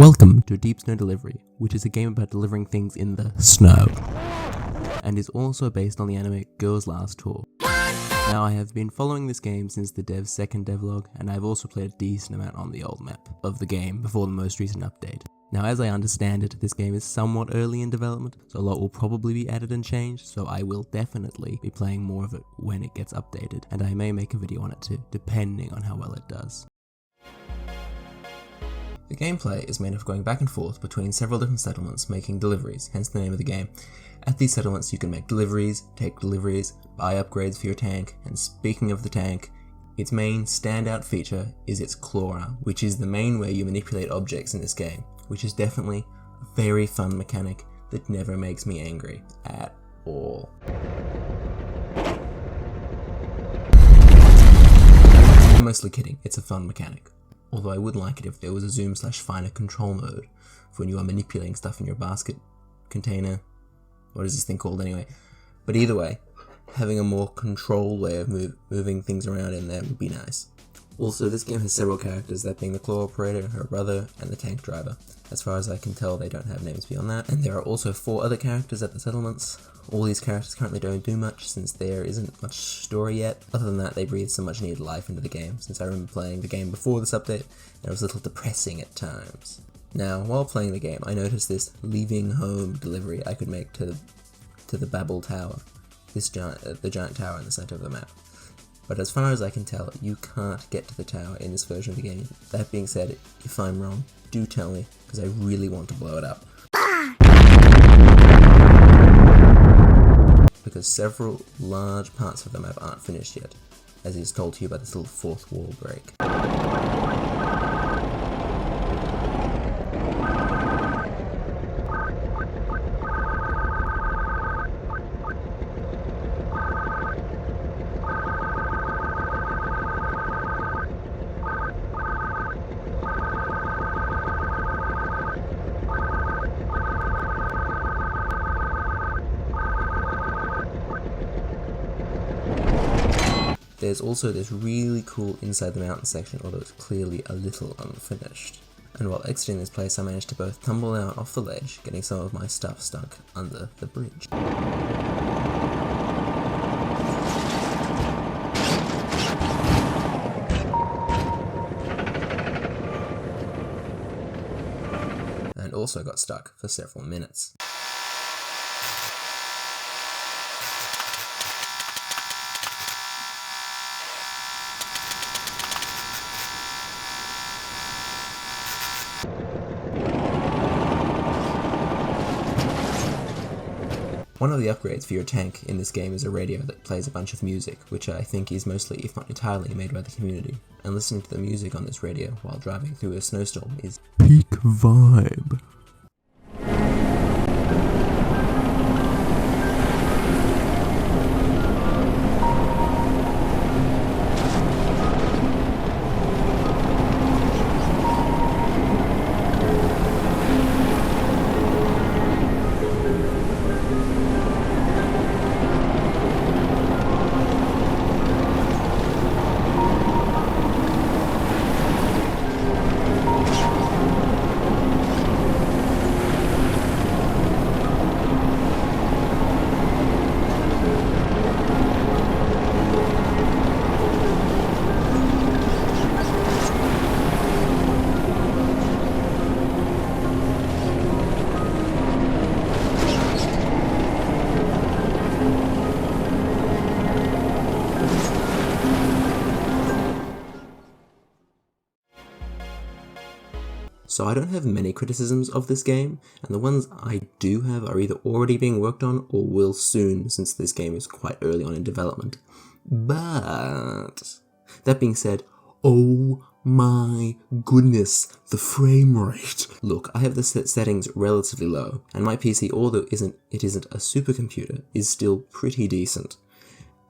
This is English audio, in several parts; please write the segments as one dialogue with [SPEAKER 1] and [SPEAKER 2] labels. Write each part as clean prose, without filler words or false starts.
[SPEAKER 1] Welcome to Deep Snow Delivery, which is a game about delivering things in the snow, and is also based on the anime Girls Last Tour. Now, I have been following this game since the dev's second devlog, and I've also played a decent amount on the old map of the game before the most recent update. Now, as I understand it, this game is somewhat early in development, so a lot will probably be added and changed, so I will definitely be playing more of it when it gets updated, and I may make a video on it too, depending on how well it does. The gameplay is made of going back and forth between several different settlements making deliveries, hence the name of the game. At these settlements you can make deliveries, take deliveries, buy upgrades for your tank, and speaking of the tank, its main standout feature is its claw, which is the main way you manipulate objects in this game, which is definitely a very fun mechanic that never makes me angry at all. I'm mostly kidding, it's a fun mechanic. Although I would like it if there was a zoom/finer control mode for when you are manipulating stuff in your basket container. What is this thing called anyway? But either way, having a more controlled way of moving things around in there would be nice. Also, this game has several characters, that being the claw operator, her brother, and the tank driver. As far as I can tell, they don't have names beyond that. And there are also 4 other characters at the settlements. All these characters currently don't do much, since there isn't much story yet. Other than that, they breathe some much needed life into the game, since I remember playing the game before this update, and it was a little depressing at times. Now, while playing the game, I noticed this leaving home delivery I could make to the Babel Tower, the giant tower in the center of the map. But as far as I can tell, you can't get to the tower in this version of the game. That being said, if I'm wrong, do tell me, because I really want to blow it up. Because several large parts of the map aren't finished yet, as is told to you by this little fourth wall break. There's also this really cool inside the mountain section, although it's clearly a little unfinished. And while exiting this place, I managed to both tumble out off the ledge, getting some of my stuff stuck under the bridge. And also got stuck for several minutes. One of the upgrades for your tank in this game is a radio that plays a bunch of music, which I think is mostly, if not entirely, made by the community. And listening to the music on this radio while driving through a snowstorm is peak vibe. So I don't have many criticisms of this game, and the ones I do have are either already being worked on or will soon, since this game is quite early on in development. But that being said, oh my goodness, the frame rate. Look, I have the settings relatively low, and my PC, although it isn't a supercomputer, is still pretty decent.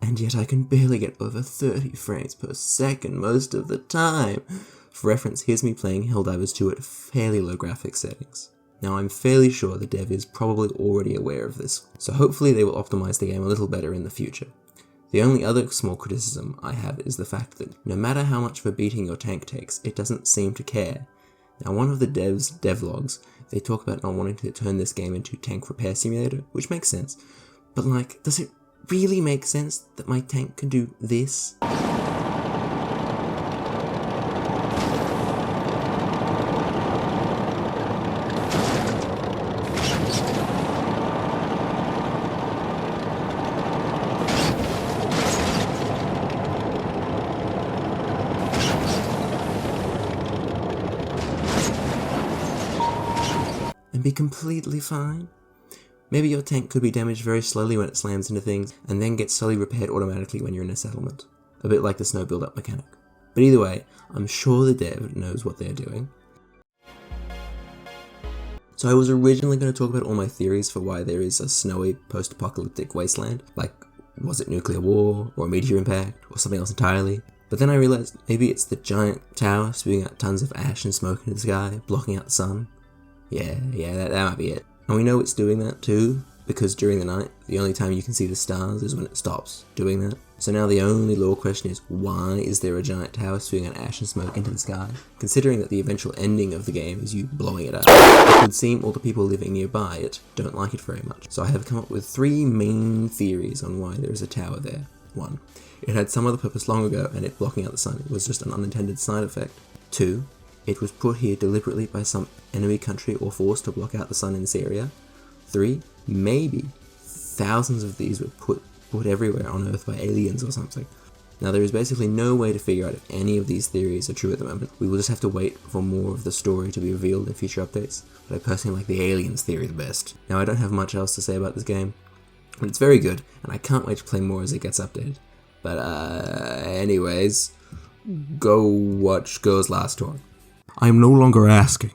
[SPEAKER 1] And yet I can barely get over 30 frames per second most of the time. For reference, here's me playing Helldivers 2 at fairly low graphics settings. Now, I'm fairly sure the dev is probably already aware of this, so hopefully they will optimize the game a little better in the future. The only other small criticism I have is the fact that no matter how much of a beating your tank takes, it doesn't seem to care. Now, one of the devlogs, they talk about not wanting to turn this game into tank repair simulator, which makes sense. But like, does it really make sense that my tank can do this? And be completely fine? Maybe your tank could be damaged very slowly when it slams into things, and then gets slowly repaired automatically when you're in a settlement. A bit like the snow build-up mechanic. But either way, I'm sure the dev knows what they're doing. So I was originally going to talk about all my theories for why there is a snowy post-apocalyptic wasteland, like was it nuclear war, or a meteor impact, or something else entirely. But then I realized maybe it's the giant tower spewing out tons of ash and smoke into the sky, blocking out the sun. Yeah, that might be it. And we know it's doing that too, because during the night, the only time you can see the stars is when it stops doing that. So now the only lore question is, why is there a giant tower spewing out ash and smoke into the sky? Considering that the eventual ending of the game is you blowing it up, it would seem all the people living nearby it don't like it very much. So I have come up with 3 main theories on why there is a tower there. 1. It had some other purpose long ago, and it blocking out the sun was just an unintended side effect. 2. It was put here deliberately by some enemy country or force to block out the sun in this area. 3. Maybe thousands of these were put everywhere on Earth by aliens or something. Now there is basically no way to figure out if any of these theories are true at the moment. We will just have to wait for more of the story to be revealed in future updates, but I personally like the aliens theory the best. Now I don't have much else to say about this game, but it's very good, and I can't wait to play more as it gets updated. But anyways, go watch Girls Last Tour. I am no longer asking.